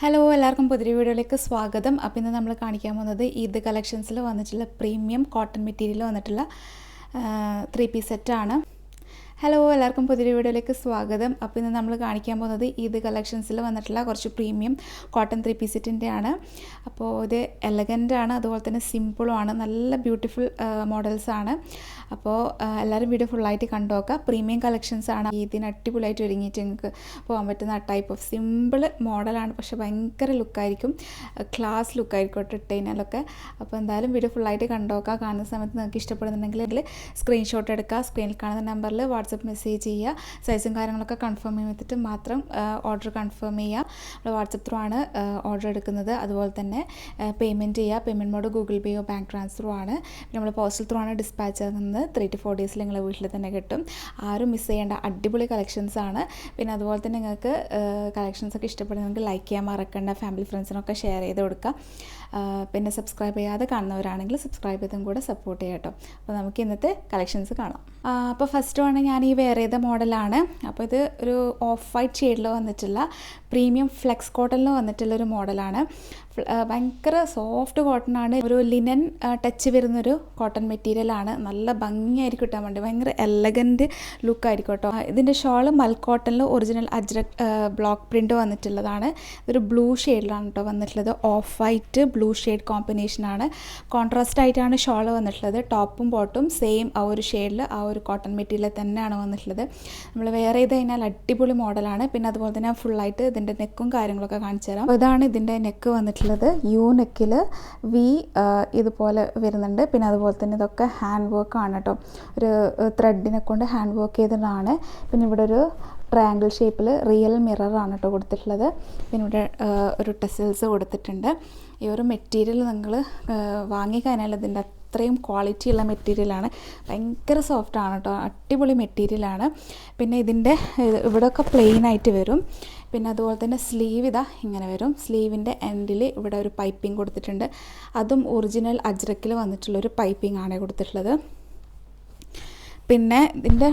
Hello എല്ലാവർക്കും പുതിയ വീഡിയോയിലേക്ക് സ്വാഗതം. അപ്പോൾ ഇന്ന് നമ്മൾ കാണിക്കാൻ പോകുന്നത് ഈദ് കളക്ഷൻസിൽ വന്നിട്ടുള്ള പ്രീമിയം കോട്ടൺ മെറ്റീരിയൽ വന്നിട്ടുള്ള 3-പീസ് സെറ്റാണ്. ഹലോ എല്ലാവർക്കും പുതിയ വീഡിയോയിലേക്ക് സ്വാഗതം. അപ്പോൾ ഇന്ന് നമ്മൾ കാണിക്കാൻ പോകുന്നത് ഈദ് കളക്ഷൻസിൽ വന്നിട്ടുള്ള കുറച്ച് പ്രീമിയം കോട്ടൺ 3-പീസ് സെറ്റിൻ്റെ ആണ്. അപ്പോൾ ഇത് എലഗൻ്റ് ആണ്, അതുപോലെ തന്നെ സിമ്പിളുമാണ്, നല്ല ബ്യൂട്ടിഫുൾ മോഡൽസാണ്. അപ്പോൾ എല്ലാവരും വീഡിയോ ഫുള്ളായിട്ട് കണ്ടു നോക്കുക. പ്രീമിയം കളക്ഷൻസ് ആണ്. ഇതിന് അടിപൊളിയായിട്ട് ഒരുങ്ങിയിട്ട് നിങ്ങൾക്ക് പോകാൻ പറ്റുന്ന ടൈപ്പ് ഓഫ് സിമ്പിൾ മോഡലാണ്, പക്ഷേ ഭയങ്കര ലുക്കായിരിക്കും, ക്ലാസ് ലുക്കായിരിക്കും ഇട്ട് കഴിഞ്ഞാലൊക്കെ. അപ്പോൾ എന്തായാലും വീഡിയോ ഫുള്ളായിട്ട് കണ്ടു നോക്കുക. കാണുന്ന സമയത്ത് നിങ്ങൾക്ക് ഇഷ്ടപ്പെടുന്നുണ്ടെങ്കിൽ സ്ക്രീൻഷോട്ട് എടുക്കുക, സ്ക്രീനിൽ കാണുന്ന നമ്പറിൽ വാട്സപ്പ് മെസ്സേജ് ചെയ്യുക. സൈസും കാര്യങ്ങളൊക്കെ കൺഫേം ചെയ്തിട്ട് മാത്രം ഓർഡർ കൺഫേം ചെയ്യുക. നമ്മൾ വാട്സപ്പ് ത്രൂ ആണ് ഓർഡർ എടുക്കുന്നത്. അതുപോലെ തന്നെ പേയ്മെൻറ്റ് ചെയ്യുക. പേയ്മെൻറ്റ് മോഡ് ഗൂഗിൾ പേയോ ബാങ്ക് ട്രാൻസ്ഫറോ ആണ്. നമ്മൾ പോസ്റ്റൽ ത്രൂ ആണ് ഡിസ്പാച്ച് ആകുന്നത്. 3 to 4 ഡേയ്സിൽ നിങ്ങളെ വീട്ടിൽ തന്നെ കിട്ടും. ആരും മിസ് ചെയ്യേണ്ട അടിപൊളി കളക്ഷൻസ് ആണ്. പിന്നെ അതുപോലെ തന്നെ നിങ്ങൾക്ക് കളക്ഷൻസൊക്കെ ഇഷ്ടപ്പെടുന്നെങ്കിൽ ലൈക്ക് ചെയ്യാൻ മറക്കണ്ട. ഫാമിലി ഫ്രണ്ട്സിനൊക്കെ ഷെയർ ചെയ്ത് കൊടുക്കുക. പിന്നെ സബ്സ്ക്രൈബ് ചെയ്യാതെ കാണുന്നവരാണെങ്കിൽ സബ്സ്ക്രൈബ് ചെയ്തും കൂടെ സപ്പോർട്ട് ചെയ്യാം കേട്ടോ. അപ്പോൾ നമുക്ക് ഇന്നത്തെ കളക്ഷൻസ് കാണാം. അപ്പോൾ ഫസ്റ്റ് ആണ് ഞാൻ ഈ വെയർ ചെയ്ത മോഡലാണ്. അപ്പോൾ ഇത് ഒരു ഓഫ് വൈറ്റ് ഷെയ്ഡിൽ വന്നിട്ടുള്ള പ്രീമിയം ഫ്ലെക്സ് കോട്ടണിൽ വന്നിട്ടുള്ളൊരു മോഡലാണ്. ഭയങ്കര സോഫ്റ്റ് കോട്ടൺ ആണ്. ഒരു ലിനൻ ടച്ച് വരുന്നൊരു കോട്ടൺ മെറ്റീരിയലാണ്. നല്ല ഭംഗിയായിരിക്കും കിട്ടാൻ വേണ്ടി, ഭയങ്കര എലഗൻറ്റ് ലുക്കായിരിക്കും കേട്ടോ. ഇതിൻ്റെ ഷോള് മൽക്കോട്ടണിൽ ഒറിജിനൽ അജ്രക് ബ്ലോക്ക് പ്രിൻ്റ് വന്നിട്ടുള്ളതാണ്. ഇതൊരു ബ്ലൂ ഷെയ്ഡിലാണ് കേട്ടോ വന്നിട്ടുള്ളത്. ഓഫ് വൈറ്റ് ബ്ലൂ ഷെയ്ഡ് കോമ്പിനേഷനാണ്. കോൺട്രാസ്റ്റ് ആയിട്ടാണ് ഷോള് വന്നിട്ടുള്ളത്. ടോപ്പും ബോട്ടും സെയിം ആ ഒരു ഷെയ്ഡിൽ ആ ഒരു കോട്ടൺ മെറ്റീരിയൽ തന്നെയാണ് വന്നിട്ടുള്ളത്. നമ്മൾ വെയർ ചെയ്ത് കഴിഞ്ഞാൽ അടിപൊളി മോഡലാണ്. പിന്നെ അതുപോലെ തന്നെ ഫുള്ളായിട്ട് ഇതിൻ്റെ നെക്കും കാര്യങ്ങളൊക്കെ കാണിച്ചു തരാം. ഇതാണ് ഇതിൻ്റെ നെക്ക് വന്നിട്ടുള്ളത്. യു നെക്കിൽ വി ഇതുപോലെ വരുന്നുണ്ട്. പിന്നെ അതുപോലെ തന്നെ ഇതൊക്കെ ഹാൻഡ് വർക്ക് ആണ് കേട്ടോ. ഒരു ത്രെഡിനെ കൊണ്ട് ഹാൻഡ് വർക്ക് ചെയ്തതാണ്. പിന്നെ ഇവിടെ ഒരു ട്രയാങ്കിൾ ഷേപ്പിൽ റിയൽ മിററാണ് കേട്ടോ കൊടുത്തിട്ടുള്ളത്. പിന്നെ ഇവിടെ ഒരു ടെസൽസ് കൊടുത്തിട്ടുണ്ട്. ഈ ഒരു മെറ്റീരിയൽ നിങ്ങൾ വാങ്ങിക്കഴിഞ്ഞാൽ ഇതിൻ്റെ അത്രയും ക്വാളിറ്റി ഉള്ള മെറ്റീരിയലാണ്. ഭയങ്കര സോഫ്റ്റ് ആണ് കേട്ടോ, അടിപൊളി മെറ്റീരിയലാണ്. പിന്നെ ഇതിൻ്റെ ഇവിടെയൊക്കെ പ്ലെയിൻ ആയിട്ട് വരും. പിന്നെ അതുപോലെ തന്നെ സ്ലീവ് ഇതാ ഇങ്ങനെ വരും. സ്ലീവിൻ്റെ എൻഡിൽ ഇവിടെ ഒരു പൈപ്പിംഗ് കൊടുത്തിട്ടുണ്ട്. അതും ഒറിജിനൽ അജ്രക്കിൽ വന്നിട്ടുള്ളൊരു പൈപ്പിംഗ് ആണ് കൊടുത്തിട്ടുള്ളത്. പിന്നെ ഇതിൻ്റെ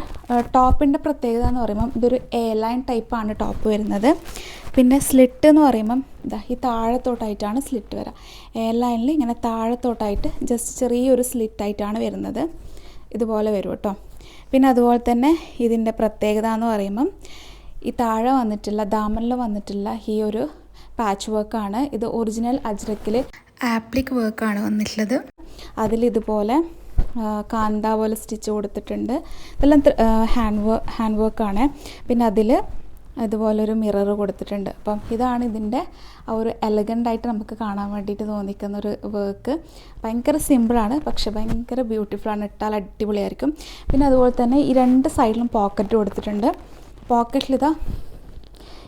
ടോപ്പിൻ്റെ പ്രത്യേകത എന്ന് പറയുമ്പം ഇതൊരു എ ലൈൻ ടൈപ്പാണ് ടോപ്പ് വരുന്നത്. പിന്നെ സ്ലിറ്റ് എന്ന് പറയുമ്പം ഇതാ ഈ താഴത്തോട്ടായിട്ടാണ് സ്ലിറ്റ് വരിക. എ ലൈനിൽ ഇങ്ങനെ താഴത്തോട്ടായിട്ട് ജസ്റ്റ് ചെറിയൊരു സ്ലിറ്റായിട്ടാണ് വരുന്നത്. ഇതുപോലെ വരും കേട്ടോ. പിന്നെ അതുപോലെ തന്നെ ഇതിൻ്റെ പ്രത്യേകത എന്ന് പറയുമ്പം ഈ താഴെ വന്നിട്ടുള്ള ദാമനിൽ വന്നിട്ടുള്ള ഈ ഒരു പാച്ച് വർക്കാണ്. ഇത് ഒറിജിനൽ അജ്രക്കിൽ ആപ്ലിക് വർക്കാണ് വന്നിട്ടുള്ളത്. അതിലിതുപോലെ കാന്ത പോലെ സ്റ്റിച്ച് കൊടുത്തിട്ടുണ്ട്. ഇതെല്ലാം ഹാൻഡ് വർക്കാണ്. പിന്നെ അതിൽ ഇതുപോലൊരു മിറർ കൊടുത്തിട്ടുണ്ട്. അപ്പം ഇതാണ് ഇതിൻ്റെ ആ ഒരു എലഗൻ്റായിട്ട് നമുക്ക് കാണാൻ വേണ്ടിയിട്ട് തോന്നിക്കുന്ന ഒരു വർക്ക്. ഭയങ്കര സിമ്പിളാണ്, പക്ഷെ ഭയങ്കര ബ്യൂട്ടിഫുള്ളാണ്. ഇട്ടാൽ അടിപൊളിയായിരിക്കും. പിന്നെ അതുപോലെ തന്നെ ഈ 2 സൈഡിലും പോക്കറ്റ് കൊടുത്തിട്ടുണ്ട്. പോക്കറ്റിലിതാ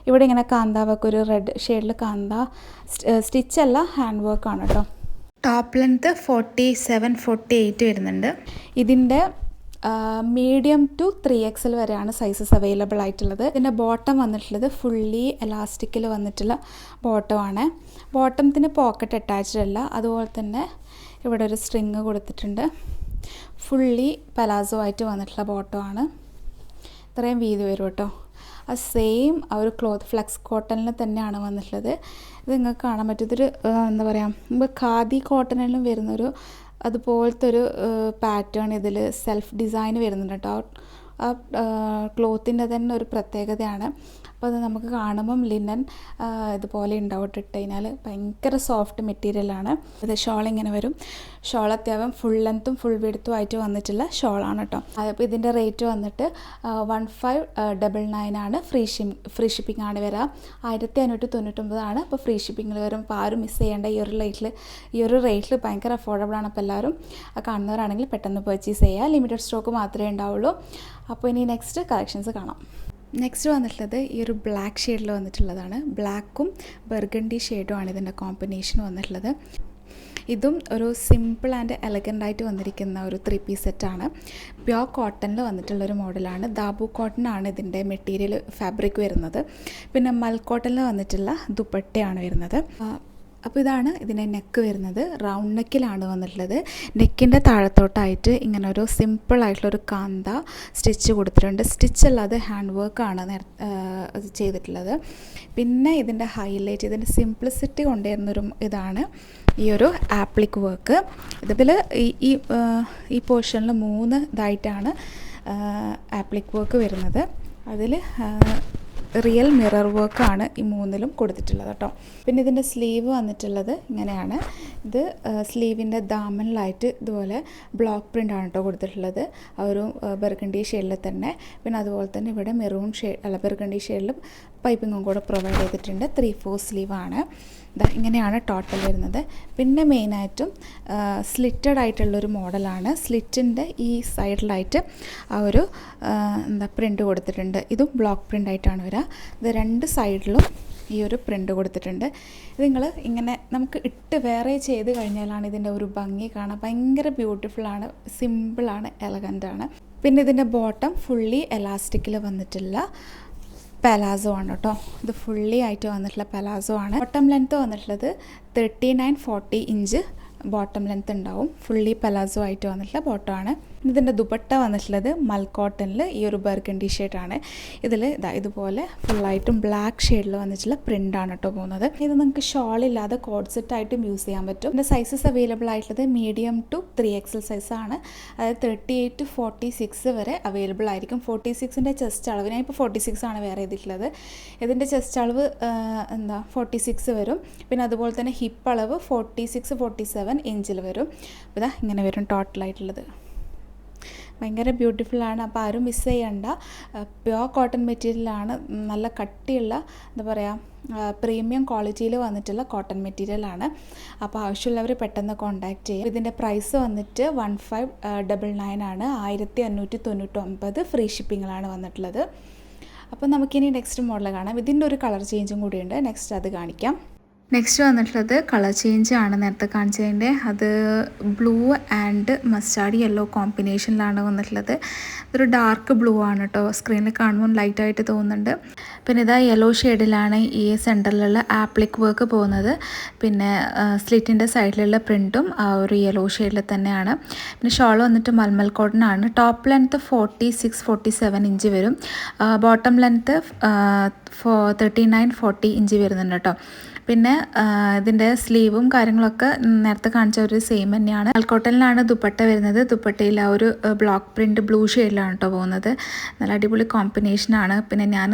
ഇവിടെ ഇങ്ങനെ കാന്ത വർക്ക്, ഒരു റെഡ് ഷെയ്ഡിൽ കാന്ത സ്റ്റിച്ചല്ല, ഹാൻഡ് വർക്കാണ് കേട്ടോ. ടോപ്പ് ലെങ്ത്ത് 47-48 വരുന്നുണ്ട്. ഇതിൻ്റെ മീഡിയം ടു 3XL വരെയാണ് സൈസസ് അവൈലബിൾ ആയിട്ടുള്ളത്. ഇതിൻ്റെ ബോട്ടം വന്നിട്ടുള്ളത് ഫുള്ളി എലാസ്റ്റിക്കിൽ വന്നിട്ടുള്ള ബോട്ടമാണ്. ബോട്ടത്തിന് പോക്കറ്റ് അറ്റാച്ച്ഡ് അല്ല. അതുപോലെ തന്നെ ഇവിടെ ഒരു സ്ട്രിങ് കൊടുത്തിട്ടുണ്ട്. ഫുള്ളി പലാസോ ആയിട്ട് വന്നിട്ടുള്ള ബോട്ടമാണ്. ഇത്രയും വീതി വരും കേട്ടോ. ആ സെയിം ആ ഒരു ക്ലോത്ത് ഫ്ലെക്സ് കോട്ടണിൽ തന്നെയാണ് വന്നിട്ടുള്ളത്. ഇത് നിങ്ങൾക്ക് കാണാൻ പറ്റും. ഇതൊരു എന്താ പറയുക, ഖാദി കോട്ടണിലും വരുന്നൊരു അതുപോലത്തെ ഒരു പാറ്റേൺ ഇതിൽ സെൽഫ് ഡിസൈൻ വരുന്നുണ്ട് കേട്ടോ. ആ ക്ലോത്തിൻ്റെ തന്നെ ഒരു പ്രത്യേകതയാണ്. അപ്പോൾ അത് നമുക്ക് കാണുമ്പം ലിനൻ ഇതുപോലെ ഉണ്ടാവും ഇട്ട് കഴിഞ്ഞാൽ. ഭയങ്കര സോഫ്റ്റ് മെറ്റീരിയലാണ്. ഇത് ഷോൾ ഇങ്ങനെ വരും. ഷോൾ അത്യാവശ്യം ഫുൾ ലെങ്ത്തും ഫുൾ വിഡ്ത്തും ആയിട്ട് വന്നിട്ടുള്ള ഷോളാണ് കേട്ടോ. അപ്പോൾ ഇതിൻ്റെ റേറ്റ് വന്നിട്ട് 1599 ആണ്. ഫ്രീ ഷിപ്പിംഗ് ആണ് വരിക. 1599 ആണ്. അപ്പോൾ ഫ്രീ ഷിപ്പിങ്ങിൽ വരും. അപ്പോൾ ആരും മിസ് ചെയ്യേണ്ട. ഈ ഒരു റേറ്റിൽ ഭയങ്കര അഫോർഡബിൾ ആണ്. അപ്പോൾ എല്ലാവരും കാണുന്നവരാണെങ്കിൽ പെട്ടെന്ന് പർച്ചേസ് ചെയ്യുക. ലിമിറ്റഡ് സ്റ്റോക്ക് മാത്രമേ ഉണ്ടാവുള്ളൂ. അപ്പോൾ ഇനി നെക്സ്റ്റ് കളക്ഷൻസ് കാണാം. നെക്സ്റ്റ് വന്നിട്ടുള്ളത് ഈ ഒരു ബ്ലാക്ക് ഷെയ്ഡിൽ വന്നിട്ടുള്ളതാണ്. ബ്ലാക്കും ബർഗണ്ടി ഷെയ്ഡും ആണ് ഇതിൻ്റെ കോമ്പിനേഷൻ വന്നിട്ടുള്ളത്. ഇതും ഒരു സിമ്പിൾ ആൻഡ് എലഗൻ്റായിട്ട് വന്നിരിക്കുന്ന ഒരു 3-പീസ് സെറ്റാണ്. പ്യോർ കോട്ടണിൽ വന്നിട്ടുള്ളൊരു മോഡലാണ്. ദാബു കോട്ടൺ ആണ് ഇതിൻ്റെ മെറ്റീരിയൽ ഫാബ്രിക് വരുന്നത്. പിന്നെ മൽ കോട്ടണിൽ വന്നിട്ടുള്ള ദുപ്പട്ടയാണ് വരുന്നത്. അപ്പോൾ ഇതാണ് ഇതിൻ്റെ നെക്ക് വരുന്നത്. റൗണ്ട് നെക്കിലാണ് വന്നിട്ടുള്ളത്. നെക്കിൻ്റെ താഴത്തോട്ടായിട്ട് ഇങ്ങനെ ഒരു സിമ്പിളായിട്ടുള്ളൊരു കാന്ത സ്റ്റിച്ച് കൊടുത്തിട്ടുണ്ട്. സ്റ്റിച്ച് അല്ലാതെ ഹാൻഡ് വർക്കാണ് ചെയ്തിട്ടുള്ളത്. പിന്നെ ഇതിൻ്റെ ഹൈലൈറ്റ്, ഇതിൻ്റെ സിംപ്ലിസിറ്റി കൊണ്ടുവരുന്നൊരു ഇതാണ് ഈ ഒരു ആപ്ലിക് വർക്ക്. ഇതിൽ ഈ പോർഷനിൽ 3 ഇതായിട്ടാണ് ആപ്ലിക് വർക്ക് വരുന്നത്. അതിൽ റിയൽ മിറർ വർക്കാണ് ഈ 3ലും കൊടുത്തിട്ടുള്ളത് കേട്ടോ. പിന്നെ ഇതിൻ്റെ സ്ലീവ് വന്നിട്ടുള്ളത് ഇങ്ങനെയാണ്. ഇത് സ്ലീവിൻ്റെ ദാമനിലായിട്ട് ഇതുപോലെ ബ്ലോക്ക് പ്രിൻ്റാണ് കേട്ടോ കൊടുത്തിട്ടുള്ളത്. ആ ഒരു ബർഗണ്ടി ഷെയ്ഡിൽ തന്നെ. പിന്നെ അതുപോലെ തന്നെ ഇവിടെ മെറൂൺ ബർഗണ്ടി ഷെയ്ഡിൽ പൈപ്പിങ്ങും കൂടെ പ്രൊവൈഡ് ചെയ്തിട്ടുണ്ട്. 3/4 സ്ലീവാണ്. ഇങ്ങനെയാണ് ടോട്ടൽ വരുന്നത്. പിന്നെ മെയിനായിട്ടും സ്ലിറ്റഡ് ആയിട്ടുള്ളൊരു മോഡലാണ്. സ്ലിറ്റിൻ്റെ ഈ സൈഡിലായിട്ട് ആ ഒരു പ്രിൻ്റ് കൊടുത്തിട്ടുണ്ട്. ഇതും ബ്ലോക്ക് പ്രിൻ്റ് ആയിട്ടാണ് വരിക. ഇത് 2 സൈഡിലും ഈ ഒരു പ്രിൻ്റ് കൊടുത്തിട്ടുണ്ട്. ഇത് നിങ്ങൾ ഇങ്ങനെ നമുക്ക് ഇട്ട് വേറെ ചെയ്ത് കഴിഞ്ഞാലാണ് ഇതിൻ്റെ ഒരു ഭംഗി കാണാൻ. ഭയങ്കര ബ്യൂട്ടിഫുള്ളാണ്, സിമ്പിളാണ്, എലഗൻ്റാണ്. പിന്നെ ഇതിൻ്റെ ബോട്ടം ഫുള്ളി എലാസ്റ്റിക്കിൽ വന്നിട്ടുള്ള പലാസോ ആണ് കേട്ടോ. ഇത് ഫുള്ളി ആയിട്ട് വന്നിട്ടുള്ള പലാസോ ആണ്. ബോട്ടം ലെങ്ത്ത് വന്നിട്ടുള്ളത് 39-40 ഇഞ്ച് ബോട്ടം ലെങ്ത്ത് ഉണ്ടാവും. ഫുള്ളി പലാസോ ആയിട്ട് വന്നിട്ടുള്ള ബോട്ടമാണ്. ഇതിൻ്റെ ദുപ്പട്ട വന്നിട്ടുള്ളത് മൽക്കോട്ടനിൽ ഈ ഒരു ബർഗണ്ടി ഷെയ്ഡാണ്. ഇതിൽ ഇതുപോലെ ഫുള്ളായിട്ടും ബ്ലാക്ക് ഷെയ്ഡിൽ വന്നിട്ടുള്ള പ്രിൻ്റാണ് കേട്ടോ പോകുന്നത്. ഇത് നിങ്ങൾക്ക് ഷോളില്ലാതെ കോഡ് സെറ്റായിട്ടും യൂസ് ചെയ്യാൻ പറ്റും. ഇതിൻ്റെ സൈസസ് അവൈലബിൾ ആയിട്ടുള്ളത് മീഡിയം ടു 3XL സൈസാണ്. അതായത് 38-46 വരെ അവൈലബിൾ ആയിരിക്കും. 46ൻ്റെ ചെസ്റ്റ് അളവ്, ഞാൻ ഇപ്പോൾ 46 ആണ് വേറെ ചെയ്തിട്ടുള്ളത്. ഇതിൻ്റെ ചെസ്റ്റ് അളവ് 46 വരും. പിന്നെ അതുപോലെ തന്നെ ഹിപ്പ് അളവ് 46-47 ഇഞ്ചിൽ വരും. അപ്പോൾ ഇതാ ഇങ്ങനെ വരും ടോട്ടലായിട്ടുള്ളത്. ഭയങ്കര ബ്യൂട്ടിഫുള്ളാണ്. അപ്പോൾ ആരും മിസ് ചെയ്യണ്ട. പ്യുവർ കോട്ടൺ മെറ്റീരിയലാണ്. നല്ല കട്ടിയുള്ള എന്താ പറയുക പ്രീമിയം ക്വാളിറ്റിയിൽ വന്നിട്ടുള്ള കോട്ടൺ മെറ്റീരിയലാണ്. അപ്പോൾ ആവശ്യമുള്ളവർ പെട്ടെന്ന് കോൺടാക്റ്റ് ചെയ്യും. ഇതിൻ്റെ പ്രൈസ് വന്നിട്ട് 1599 ആണ്. 1599 ഫ്രീ ഷിപ്പിങ്ങിലാണ് വന്നിട്ടുള്ളത്. അപ്പോൾ നമുക്കിനി നെക്സ്റ്റ് മോഡൽ കാണാം. ഇതിൻ്റെ ഒരു കളർ ചേഞ്ചും കൂടിയുണ്ട്. നെക്സ്റ്റ് അത് കാണിക്കാം. നെക്സ്റ്റ് വന്നിട്ടുള്ളത് കളർ ചേഞ്ച് ആണ്. നേരത്തെ കാണിച്ചതിൻ്റെ അത് ബ്ലൂ ആൻഡ് മസ്റ്റാർഡ് യെല്ലോ കോമ്പിനേഷനിലാണ് വന്നിട്ടുള്ളത്. ഇതൊരു ഡാർക്ക് ബ്ലൂ ആണ് കേട്ടോ. സ്ക്രീനിൽ കാണുമ്പോൾ ലൈറ്റായിട്ട് തോന്നുന്നുണ്ട്. പിന്നെ ഇതാ യെല്ലോ ഷെയ്ഡിലാണ് ഈ സെൻറ്ററിലുള്ള ആപ്ലിക് വർക്ക് പോകുന്നത്. പിന്നെ സ്ലിറ്റിൻ്റെ സൈഡിലുള്ള പ്രിൻറ്റും ആ ഒരു യെല്ലോ ഷെയ്ഡിൽ തന്നെയാണ്. പിന്നെ ഷോൾ വന്നിട്ട് മൽമൽ കോട്ടൺ ആണ്. ടോപ്പ് ലെങ്ത്ത് 46-47 ഇഞ്ച് വരും. ബോട്ടം ലെങ്ത്ത് 39-40 ഇഞ്ച് വരുന്നുണ്ട് കേട്ടോ. പിന്നെ ഇതിൻ്റെ സ്ലീവും കാര്യങ്ങളൊക്കെ നേരത്തെ കാണിച്ച ഒരു സെയിം തന്നെയാണ്. മൽക്കോട്ടനിലാണ് ദുപ്പട്ട വരുന്നത്. ദുപ്പട്ടയിൽ ആ ഒരു ബ്ലോക്ക് പ്രിൻറ്റ് ബ്ലൂ ഷെയ്ഡിലാണ് കേട്ടോ പോകുന്നത്. നല്ല അടിപൊളി കോമ്പിനേഷനാണ്. പിന്നെ ഞാൻ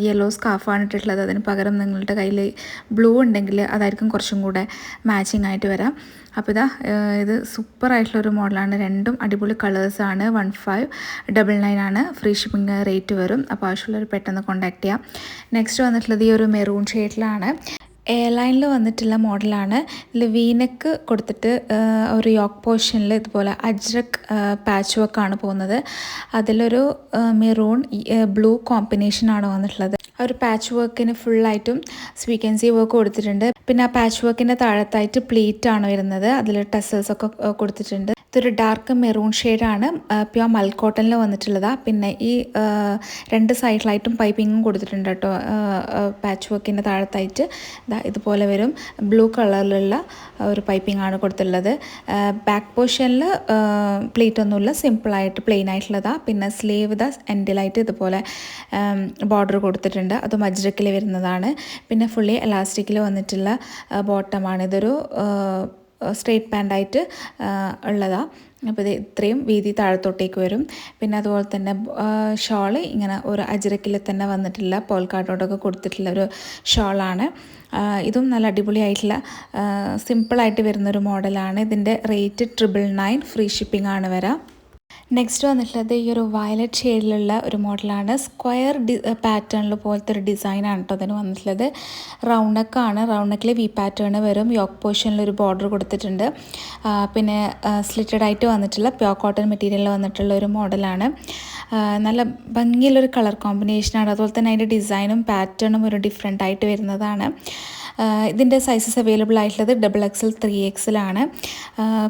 യെല്ലോ സ്കാർഫാണ് ഇട്ടിട്ടുള്ളത്. അതിന് പകരം നിങ്ങളുടെ കയ്യിൽ ബ്ലൂ ഉണ്ടെങ്കിൽ അതായിരിക്കും കുറച്ചും കൂടെ മാച്ചിങ് ആയിട്ട് വരാം. അപ്പോൾ ഇത് സൂപ്പറായിട്ടുള്ളൊരു മോഡലാണ്. രണ്ടും അടിപൊളി കളേഴ്സാണ്. 1599 ആണ്. ഫ്രീ ഷിപ്പിംഗ് റേറ്റ് വരും. അപ്പോൾ ആവശ്യമുള്ളവർ പെട്ടെന്ന് കോൺടാക്ട് ചെയ്യാം. നെക്സ്റ്റ് വന്നിട്ടുള്ളത് ഈ ഒരു മെറൂൺ ഷെയ്ഡിലാണ്. എയർലൈനിൽ വന്നിട്ടുള്ള മോഡലാണ്. ഇതിൽ വീനെക്ക് കൊടുത്തിട്ട് ഒരു യോക്ക് പോർഷനിൽ ഇതുപോലെ അജ്രക് പാച്ച് വർക്കാണ് പോകുന്നത്. അതിലൊരു മെറൂൺ ബ്ലൂ കോമ്പിനേഷനാണ് വന്നിട്ടുള്ളത്. ഒരു പാച്ച് വർക്കിന് ഫുള്ളായിട്ടും സ്വീക്കൻസി വർക്ക് കൊടുത്തിട്ടുണ്ട്. പിന്നെ ആ പാച്ച് വർക്കിൻ്റെ താഴത്തായിട്ട് പ്ലീറ്റാണ് വരുന്നത്. അതിൽ ടെസൽസ് ഒക്കെ കൊടുത്തിട്ടുണ്ട്. ഇതൊരു ഡാർക്ക് മെറൂൺ ഷെയ്ഡാണ്. പ്യുവർ മൽക്കോട്ടനിൽ വന്നിട്ടുള്ളതാണ്. പിന്നെ ഈ 2 സൈഡിലായിട്ടും പൈപ്പിങ്ങും കൊടുത്തിട്ടുണ്ട് കേട്ടോ. പാച്ച് വർക്കിൻ്റെ താഴത്തായിട്ട് ഇതുപോലെ വരും. ബ്ലൂ കളറിലുള്ള ഒരു പൈപ്പിംഗ് ആണ് കൊടുത്തിട്ടുള്ളത്. ബാക്ക് പോർഷനിൽ പ്ലീറ്റ് ഒന്നുമില്ല, സിമ്പിളായിട്ട് പ്ലെയിൻ ആയിട്ടുള്ളതാണ്. പിന്നെ സ്ലീവ് എൻഡിലായിട്ട് ഇതുപോലെ ബോർഡർ കൊടുത്തിട്ടുണ്ട്. അത് മജ്രക്കിൽ വരുന്നതാണ്. പിന്നെ ഫുള്ളി എലാസ്റ്റിക്കിൽ വന്നിട്ടുള്ള ബോട്ടമാണ്. ഇതൊരു സ്ട്രെയിറ്റ് പാൻ്റായിട്ട് ഉള്ളതാണ്. അപ്പോൾ ഇത് ഇത്രയും വീതി താഴത്തോട്ടേക്ക് വരും. പിന്നെ അതുപോലെ തന്നെ ഷോള് ഇങ്ങനെ ഒരു അജ്രക്കിൽ തന്നെ വന്നിട്ടുള്ള പോൾക്കാട്ടോടൊക്കെ കൊടുത്തിട്ടുള്ള ഒരു ഷോളാണ്. ഇതും നല്ല അടിപൊളിയായിട്ടുള്ള സിമ്പിളായിട്ട് വരുന്നൊരു മോഡലാണ്. ഇതിൻ്റെ റേറ്റ് 999 ഫ്രീ ഷിപ്പിംഗ് ആണ് വരാം. നെക്സ്റ്റ് വന്നിട്ടുള്ളത് ഈ ഒരു വയലറ്റ് ഷെയ്ഡിലുള്ള ഒരു മോഡലാണ്. സ്ക്വയർ പാറ്റേണിൽ പോലത്തെ ഒരു ഡിസൈനാണ് കേട്ടോ അതിന് വന്നിട്ടുള്ളത്. റൗണ്ട് നെക്കാണ്. റൗണ്ട് നെക്കിൽ വി പാറ്റേൺ വരും. യോക്ക് പോർഷനിൽ ഒരു ബോർഡർ കൊടുത്തിട്ടുണ്ട്. പിന്നെ സ്ലിറ്റഡ് ആയിട്ട് വന്നിട്ടുള്ള പ്യോർ കോട്ടൺ മെറ്റീരിയലിൽ വന്നിട്ടുള്ള ഒരു മോഡലാണ്. നല്ല ഭംഗിയുള്ളൊരു കളർ കോമ്പിനേഷനാണ്. അതുപോലെ തന്നെ അതിൻ്റെ ഡിസൈനും പാറ്റേണും ഒരു ഡിഫറെൻ്റ് ആയിട്ട് വരുന്നതാണ്. ഇതിൻ്റെ സൈസസ് അവൈലബിൾ ആയിട്ടുള്ളത് XXL 3XL ആണ്.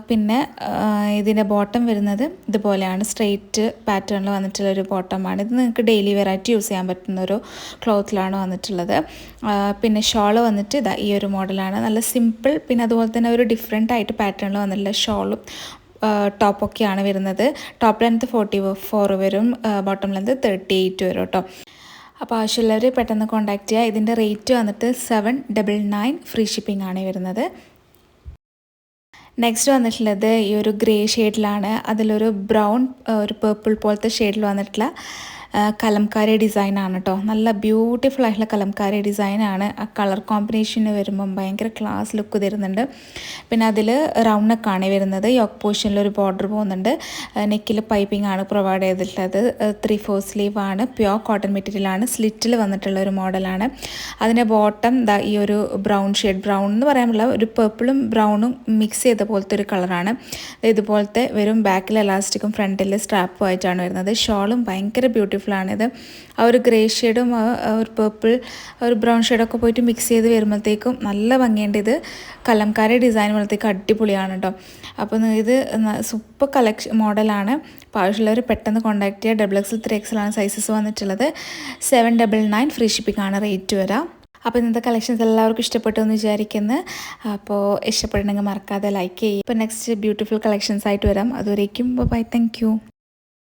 പിന്നെ ഇതിൻ്റെ ബോട്ടം വരുന്നത് ഇതുപോലെയാണ്, സ്ട്രെയിറ്റ് പാറ്റേണിൽ വന്നിട്ടുള്ളൊരു ബോട്ടമാണ്. ഇത് നിങ്ങൾക്ക് ഡെയിലി വെയർ ആയിട്ട് യൂസ് ചെയ്യാൻ പറ്റുന്ന ഒരു ക്ലോത്തിലാണ് വന്നിട്ടുള്ളത്. പിന്നെ ഷോള് വന്നിട്ട് ഇതാ ഈ ഒരു മോഡലാണ്, നല്ല സിമ്പിൾ. പിന്നെ അതുപോലെ തന്നെ ഒരു ഡിഫറെൻ്റ് ആയിട്ട് പാറ്റേണിൽ വന്നിട്ടുള്ള ഷോളും ടോപ്പൊക്കെയാണ് വരുന്നത്. ടോപ്പ് ലെങ്ത്ത് 44 വരും, ബോട്ടം ലെങ്ത്ത് 38 വരും കേട്ടോ. അപ്പോൾ ആവശ്യമുള്ളവർ പെട്ടെന്ന് കോൺടാക്റ്റ് ചെയ്യുക. ഇതിൻ്റെ റേറ്റ് വന്നിട്ട് 799, ഫ്രീ ഷിപ്പിംഗ് ആണ് വരുന്നത്. നെക്സ്റ്റ് വന്നിട്ടുള്ളത് ഈ ഒരു ഗ്രേ ഷെയ്ഡിലാണ്, അതിലൊരു ബ്രൗൺ ഒരു പേർപ്പിൾ പോലത്തെ ഷെയ്ഡിൽ വന്നിട്ടുള്ള കലംകാരി ഡിസൈനാണ് കേട്ടോ. നല്ല ബ്യൂട്ടിഫുൾ ആയിട്ടുള്ള കലംകാരി ഡിസൈനാണ്. ആ കളർ കോമ്പിനേഷന് വരുമ്പം ഭയങ്കര ക്ലാസ് ലുക്ക് തരുന്നുണ്ട്. പിന്നെ അതിൽ റൗണ്ട് നെക്കാണ് വരുന്നത്, യോക്ക് പോർഷനിൽ ഒരു ബോർഡർ പോകുന്നുണ്ട്, നെക്കിൽ പൈപ്പിംഗ് ആണ് പ്രൊവൈഡ് ചെയ്തിട്ടുള്ളത്. 3/4 സ്ലീവ് ആണ്, പ്യുവർ കോട്ടൺ മെറ്റീരിയലാണ്, സ്ലിറ്റിൽ വന്നിട്ടുള്ള ഒരു മോഡലാണ്. അതിൻ്റെ ബോട്ടം ഈ ഒരു ബ്രൗൺ ഷെയ്ഡ്, ബ്രൗൺ എന്ന് പറയാനുള്ള ഒരു പേർപ്പിളും ബ്രൗണും മിക്സ് ചെയ്ത പോലത്തെ ഒരു കളറാണ്. ഇതുപോലത്തെ വരും, ബാക്കിൽ എലാസ്റ്റിക്കും ഫ്രണ്ടിൽ സ്ട്രാപ്പും ആയിട്ടാണ് വരുന്നത്. ഷോളും ഭയങ്കര ബ്യൂട്ടിഫുള്ളാണിത്. ആ ഒരു ഗ്രേ ഷെയ്ഡും ഒരു പേർപ്പിൾ ഒരു ബ്രൗൺ ഷെയ്ഡൊക്കെ പോയിട്ട് മിക്സ് ചെയ്ത് വരുമ്പോഴത്തേക്കും നല്ല ഭംഗിയുണ്ട്. ഇത് കലംകാരി ഡിസൈൻ പോലത്തേക്ക് അടിപൊളിയാണ് കേട്ടോ. അപ്പോൾ ഇത് സൂപ്പർ മോഡലാണ്. അപ്പോൾ ആവശ്യമുള്ളവർ പെട്ടെന്ന് കോൺടാക്ട് ചെയ്യുക. XXL 3XL ആണ് സൈസസ് വന്നിട്ടുള്ളത്. 799, ഫ്രീ ഷിപ്പിംഗ് ആണ് റേറ്റ് വരാം. അപ്പോൾ ഇന്നത്തെ കളക്ഷൻസ് എല്ലാവർക്കും ഇഷ്ടപ്പെട്ടു എന്ന് വിചാരിക്കുന്നു. അപ്പോൾ ഇഷ്ടപ്പെടണമെങ്കിൽ മറക്കാതെ ലൈക്ക് ചെയ്യുക. ഇപ്പോൾ നെക്സ്റ്റ് ബ്യൂട്ടിഫുൾ കളക്ഷൻസ് ആയിട്ട് വരാം. അതുവരേക്കും ബൈ, താങ്ക് യു.